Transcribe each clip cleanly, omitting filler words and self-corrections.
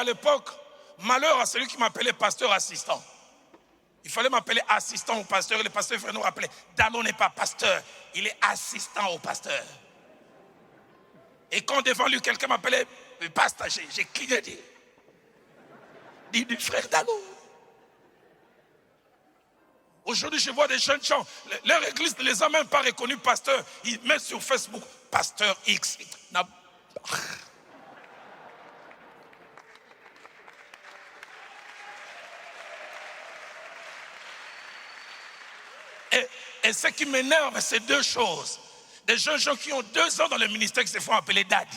à l'époque, malheur à celui qui m'appelait pasteur assistant. Il fallait m'appeler assistant au pasteur. Et le pasteur venait nous rappeler, Dallot n'est pas pasteur, il est assistant au pasteur. Et quand devant lui, quelqu'un m'appelait pasteur, j'ai cligné dit du frère Dallot. Aujourd'hui, je vois des jeunes gens, leur église ne les a même pas reconnus pasteur. Ils mettent sur Facebook, pasteur X. Et ce qui m'énerve, c'est deux choses. Des jeunes gens qui ont 2 ans dans le ministère qui se font appeler Daddy.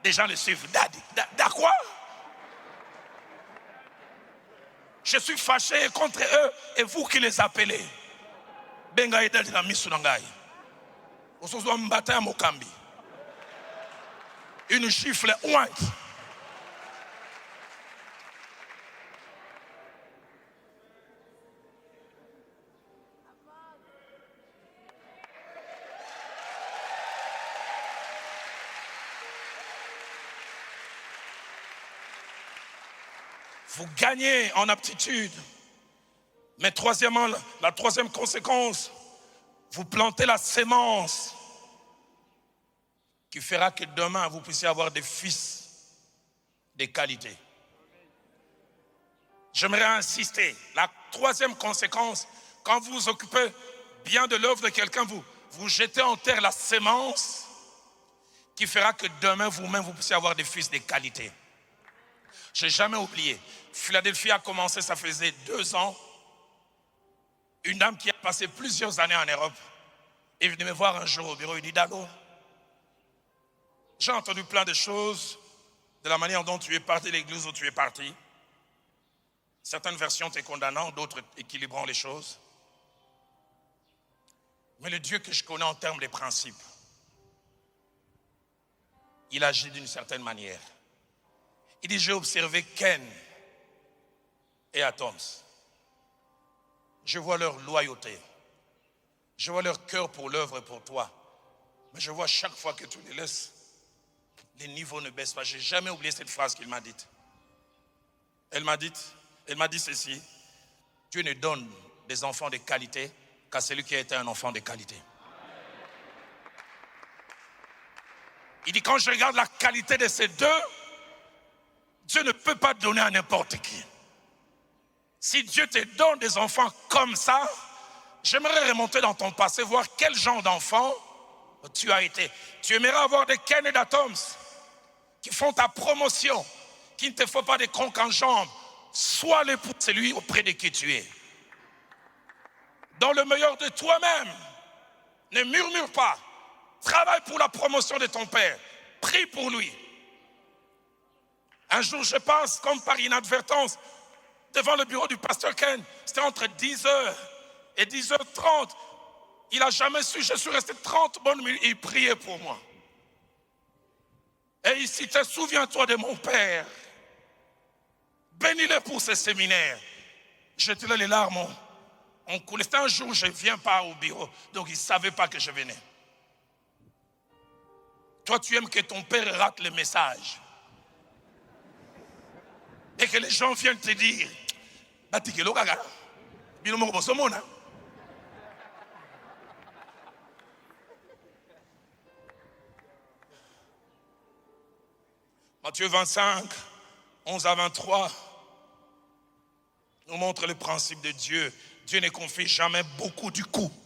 Des gens le suivent, Daddy. Quoi? Je suis fâché contre eux et vous qui les appelez. Benga Daddy na misu nangai. Osozwa mbata ya mokambi. Une gifle honte. Vous gagnez en aptitude. Mais troisièmement, la troisième conséquence, vous plantez la sémence qui fera que demain vous puissiez avoir des fils de qualité. J'aimerais insister. La troisième conséquence, quand vous vous occupez bien de l'œuvre de quelqu'un, vous jetez en terre la sémence qui fera que demain vous-même vous puissiez avoir des fils de qualité. Je n'ai jamais oublié. Philadelphie a commencé, ça faisait 2 ans. Une dame qui a passé plusieurs années en Europe est venue me voir un jour au bureau. Il dit, Dallot, j'ai entendu plein de choses de la manière dont tu es parti de l'église où tu es parti. Certaines versions te condamnant, d'autres équilibrant les choses. Mais le Dieu que je connais en termes de principes, il agit d'une certaine manière. Il dit, j'ai observé Ken et Atoms. Je vois leur loyauté. Je vois leur cœur pour l'œuvre et pour toi. Mais je vois chaque fois que tu les laisses, les niveaux ne baissent pas. Je n'ai jamais oublié cette phrase qu'il m'a dite. Elle m'a dit ceci. Dieu ne donne des enfants de qualité qu'à celui qui a été un enfant de qualité. Il dit, quand je regarde la qualité de ces deux, Dieu ne peut pas donner à n'importe qui. Si Dieu te donne des enfants comme ça, j'aimerais remonter dans ton passé, voir quel genre d'enfant tu as été. Tu aimerais avoir des Ken et d'Atoms qui font ta promotion, qui ne te font pas des crocs en jambes. Sois l'époux de celui auprès de qui tu es. Dans le meilleur de toi-même, ne murmure pas. Travaille pour la promotion de ton père. Prie pour lui. Un jour, je passe, comme par inadvertance, devant le bureau du pasteur Ken. C'était entre 10h et 10h30. Il n'a jamais su, je suis resté 30 bonnes minutes. Il priait pour moi. Et il citait, souviens-toi de mon père. Bénis-le pour ce séminaire. J'étais là, les larmes on coulait. C'était un jour, je ne viens pas au bureau. Donc il ne savait pas que je venais. Toi, tu aimes que ton père rate le message. Et que les gens viennent te dire, Matthieu 25, 11 à 23, nous montre le principe de Dieu. Dieu ne confie jamais beaucoup du coup.